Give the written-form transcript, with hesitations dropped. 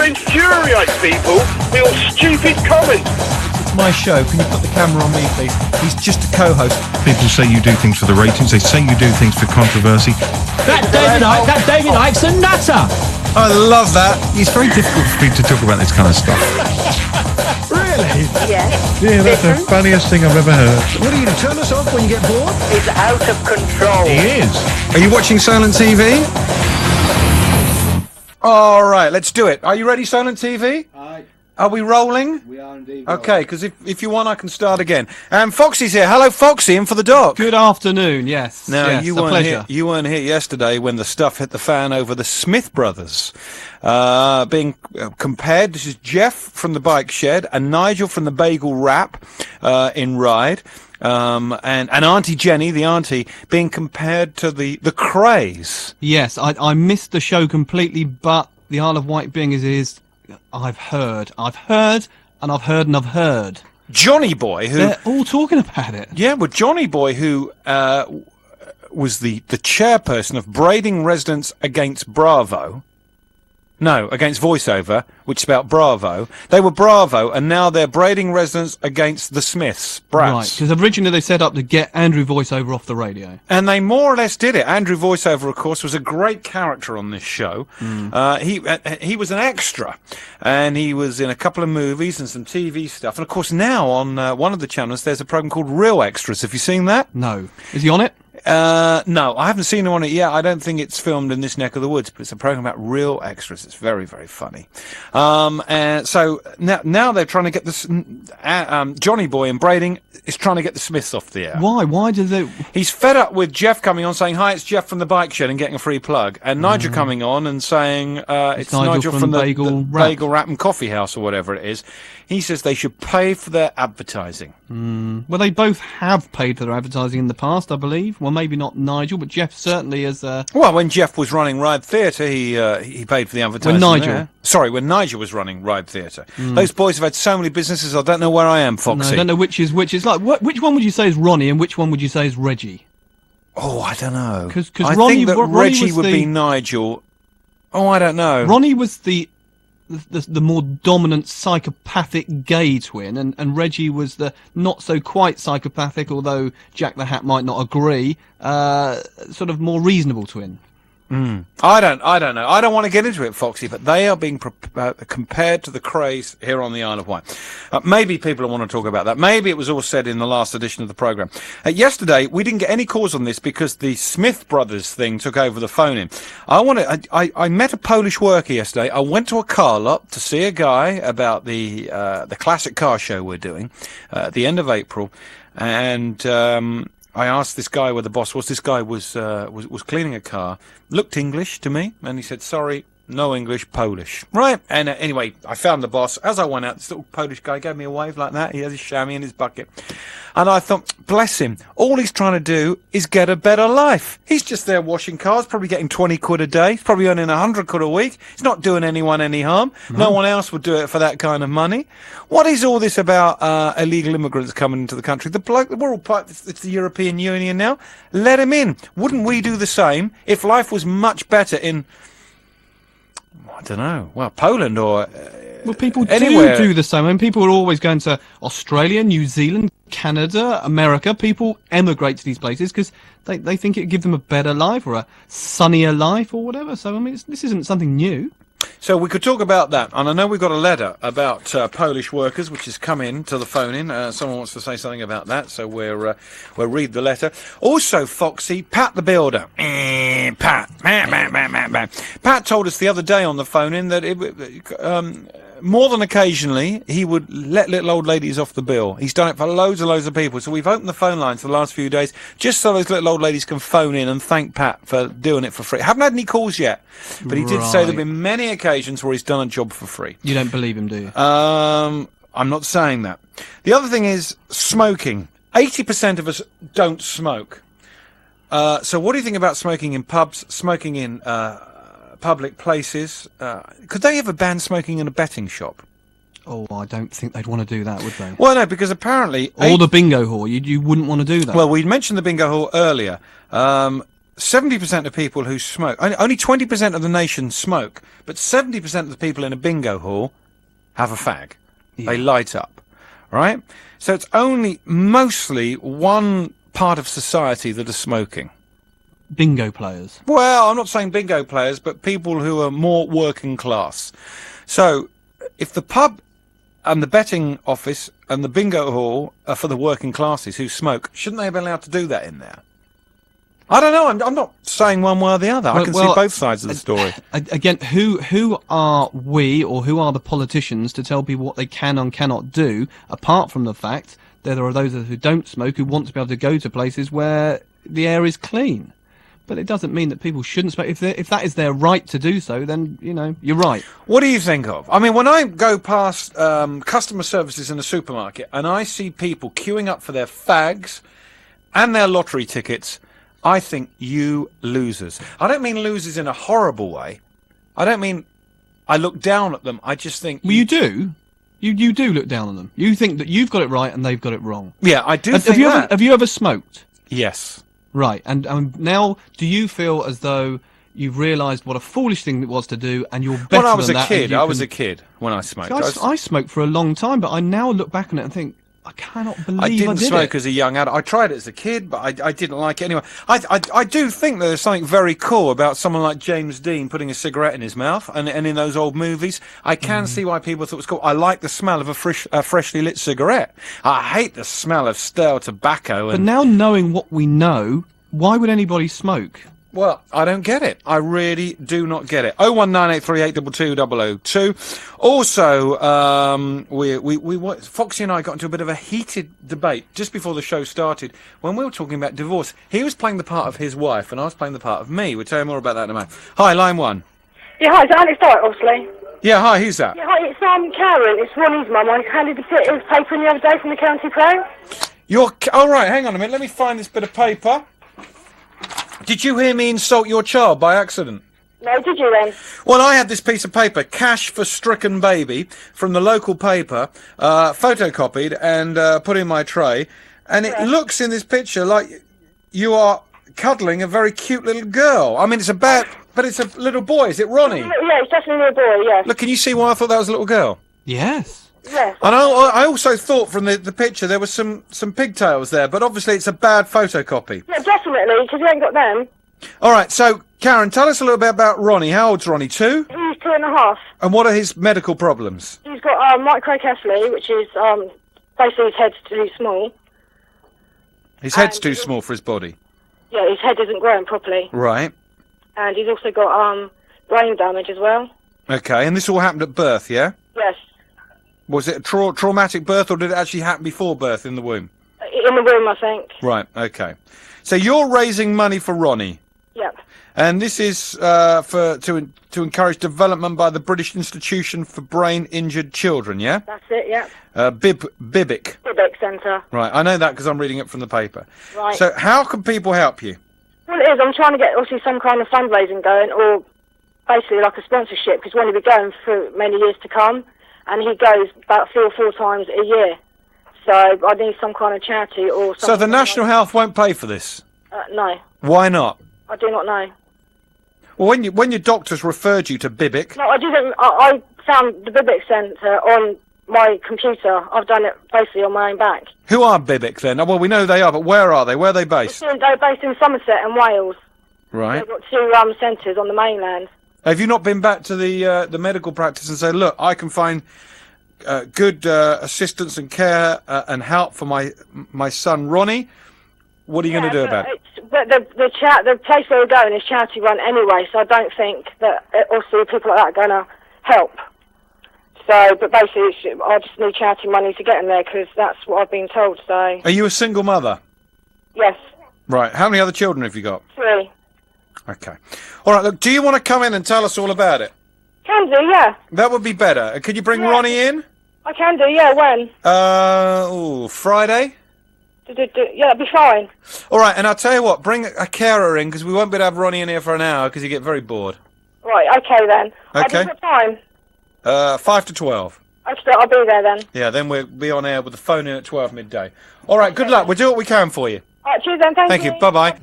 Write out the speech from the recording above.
infuriates people with your stupid comments. It's my show. Can you put the camera on me, please? He's just a co-host. People say you do things for the ratings. They say you do things for controversy. That David Icke's a nutter. I love that. It's very difficult for me to talk about this kind of stuff. Really? Yes. Yeah, that's the funniest thing I've ever heard. What are you going to turn us off when you get bored? It's out of control. He is. Are you watching Silent TV? All right, let's do it. Are you ready, Silent TV? Aye. Are we rolling? We are indeed. Okay, because if you want, I can start again. Foxie's here. Hello, Foxie, in for the doc. Good afternoon. Yes. Now, yes, you a weren't pleasure. here. You weren't here yesterday when the stuff hit the fan over the Smith brothers being compared. This is Jeff from the Bike Shed and Nigel from the Bagel Wrap in Ride. And Auntie Jenny, the auntie, being compared to the Craze. Yes, I missed the show completely, but the Isle of Wight being as it is, I've heard, and I've heard. Johnny Boy, who they're all talking about it. Yeah, well, Johnny Boy, who was the chairperson of Braiding Residents Against Bravo. No, against Voiceover, which spelled Bravo. They were Bravo, and now they're Braiding Residents Against the Smiths, Brats. Right, because originally they set up to get Andrew Voiceover off the radio. And they more or less did it. Andrew Voiceover, of course, was a great character on this show. He was an extra, and he was in a couple of movies and some TV stuff. And, of course, now on one of the channels, there's a program called Real Extras. Have you seen that? No. Is he on it? No, I haven't seen him on it yet. I don't think it's filmed in this neck of the woods, but it's a program about real extras. It's very, very funny. And so now they're trying to get this, Johnny Boy in Braiding is trying to get the Smiths off the air. Why? Why do they? He's fed up with Jeff coming on saying, "Hi, it's Jeff from the Bike Shed," and getting a free plug. And Nigel coming on and saying, it's Nigel from the Bagel Ratten Coffee House or whatever it is. He says they should pay for their advertising. Well, they both have paid for their advertising in the past, I believe. Well, maybe not Nigel, but Jeff certainly has. Well, when Jeff was running Ride Theatre, he paid for the advertising. When Nigel was running Ride Theatre. Those boys have had so many businesses, I don't know where I am, Foxy. No, I don't know which is which. It's like, which one would you say is Ronnie and which one would you say is Reggie? Oh, I don't know. Because Ronnie, Reggie would be Nigel. Oh, I don't know. Ronnie was the more dominant psychopathic gay twin, and Reggie was the not so quite psychopathic, although Jack the Hat might not agree, sort of more reasonable twin. I don't know. I don't want to get into it, Foxy, but they are being compared to the Craze here on the Isle of Wight. Maybe people want to talk about that. Maybe it was all said in the last edition of the programme. Yesterday, we didn't get any calls on this because the Smith Brothers thing took over the phone-in. I met a Polish worker yesterday. I went to a car lot to see a guy about the classic car show we're doing at the end of April, and I asked this guy where the boss was. This guy was cleaning a car, looked English to me, and he said, "Sorry, no English, Polish." Right, and anyway, I found the boss. As I went out, this little Polish guy gave me a wave like that. He has his chamois in his bucket. And I thought, bless him, all he's trying to do is get a better life. He's just there washing cars, probably getting 20 quid a day. He's probably earning 100 quid a week. He's not doing anyone any harm. No one else would do it for that kind of money. What is all this about illegal immigrants coming into the country? The bloke, we're all part, it's the European Union now. Let him in. Wouldn't we do the same if life was much better in, I don't know, well, Poland or well, people anywhere. do the same. I mean, people are always going to Australia, New Zealand, Canada, America. People emigrate to these places because they think it would give them a better life or a sunnier life or whatever. So, I mean, this isn't something new. So we could talk about that, and I know we've got a letter about Polish workers, which has come in to the phone-in. Someone wants to say something about that, so we'll read the letter. Also, Foxy, Pat the Builder. Pat told us the other day on the phone-in that more than occasionally he would let little old ladies off the bill. He's done it for loads and loads of people. So we've opened the phone lines for the last few days just so those little old ladies can phone in and thank Pat for doing it for free. Haven't had any calls yet, but he did say there have been many occasions where he's done a job for free. You don't believe him, do you? I'm not saying that. The other thing is smoking. 80% of us don't smoke. So what do you think about smoking in pubs, smoking in public places? Could they ever ban smoking in a betting shop? Oh, I don't think they'd want to do that, would they? Well, no, because apparently... Or the bingo hall. You wouldn't want to do that. Well, we mentioned the bingo hall earlier. 70% of people who smoke, only 20% of the nation smoke, but 70% of the people in a bingo hall have a fag. Yeah. They light up, right? So it's only mostly one part of society that are smoking. Bingo players. Well, I'm not saying bingo players, but people who are more working class. So if the pub and the betting office and the bingo hall are for the working classes who smoke, shouldn't they have been allowed to do that in there? I don't know. I'm not saying one way or the other. I can see both sides of the story. Again, who are we, or who are the politicians to tell people what they can and cannot do, apart from the fact that there are those who don't smoke who want to be able to go to places where the air is clean. But it doesn't mean that people shouldn't smoke. If that is their right to do so, then, you know, you're right. What do you think of? I mean, when I go past customer services in a supermarket and I see people queuing up for their fags and their lottery tickets, I think, you losers. I don't mean losers in a horrible way. I don't mean I look down at them. I just think... Well, you do. You do look down on them. You think that you've got it right and they've got it wrong. Yeah, I do think that. Have you ever smoked? Yes. Right, and now do you feel as though you've realised what a foolish thing it was to do, and you're better When I was than a that, kid, I was a kid when I smoked. I smoked for a long time, but I now look back on it and think, I cannot believe I didn't did smoke it. as a young adult. I tried it as a kid, but I didn't like it anyway. I do think that there's something very cool about someone like James Dean putting a cigarette in his mouth, and in those old movies, I can see why people thought it was cool. I like the smell of a freshly lit cigarette. I hate the smell of stale tobacco. But now knowing what we know, why would anybody smoke? Well, I don't get it. I really do not get it. 01983822002. Also, Foxie and I got into a bit of a heated debate just before the show started when we were talking about divorce. He was playing the part of his wife, and I was playing the part of me. We'll tell you more about that in a moment. Hi, line one. Yeah, hi, it's Alex Dart, obviously. Yeah, hi, who's that? Yeah, hi, it's Karen. It's Ronnie's mum. I handed his paper in the other day from the county crown. All right, hang on a minute. Let me find this bit of paper. Did you hear me insult your child by accident? No, did you then? Well, I had this piece of paper, cash for stricken baby, from the local paper, photocopied and put in my tray, and it looks in this picture like you are cuddling a very cute little girl. I mean, but it's a little boy. Is it Ronnie? Yeah, it's definitely a boy, yes. Look, can you see why I thought that was a little girl? Yes. Yes. And I also thought from the picture there was some pigtails there, but obviously it's a bad photocopy. Yeah, definitely, because you ain't got them. All right, so, Karen, tell us a little bit about Ronnie. How old's Ronnie? 2? He's 2.5. And what are his medical problems? He's got microcephaly, which is basically his head's too small. His head's too small for his body. Yeah, his head isn't growing properly. Right. And he's also got brain damage as well. Okay, and this all happened at birth, yeah? Yes. Was it a traumatic birth, or did it actually happen before birth in the womb? In the womb, I think. Right, okay. So you're raising money for Ronnie. Yep. And this is to encourage development by the British Institution for Brain-Injured Children, yeah? That's it, yep. BIBIC. BIBIC Centre. Right, I know that because I'm reading it from the paper. Right. So how can people help you? Well, it is. I'm trying to get, obviously, some kind of fundraising going, or basically like a sponsorship, because Ronnie will be going for many years to come, and he goes about 3 or 4 times a year. So I need some kind of charity or something. So the National Health won't pay for this? No. Why not? I do not know. Well, when your doctors referred you to BIBIC... No, I didn't. I found the BIBIC Centre on my computer. I've done it basically on my own back. Who are BIBIC then? Well, we know who they are, but where are they? Where are they based? They're based in Somerset and Wales. Right. They've got 2 centres on the mainland. Have you not been back to the medical practice and said, look, I can find good assistance and care and help for my son Ronnie? What are you going to do about it? But the place where we're going is charity run anyway, so I don't think that also people like that are going to help. So, but basically, I just need charity money to get in there because that's what I've been told. So. Are you a single mother? Yes. Right. How many other children have you got? 3. Okay. All right. Look, do you want to come in and tell us all about it? Can do, yeah. That would be better. Could you bring Ronnie in? I can do, yeah. When? Friday. Yeah, that'd be fine. All right, and I'll tell you what, bring a carer in, because we won't be able to have Ronnie in here for an hour, because he'd get very bored. Right, okay then. Okay. What time? 5 to 12. Okay, I'll be there then. Yeah, then we'll be on air with the phone in at 12 midday. All right, good luck. We'll do what we can for you. All right, cheers then, thank you. Thank you, bye-bye.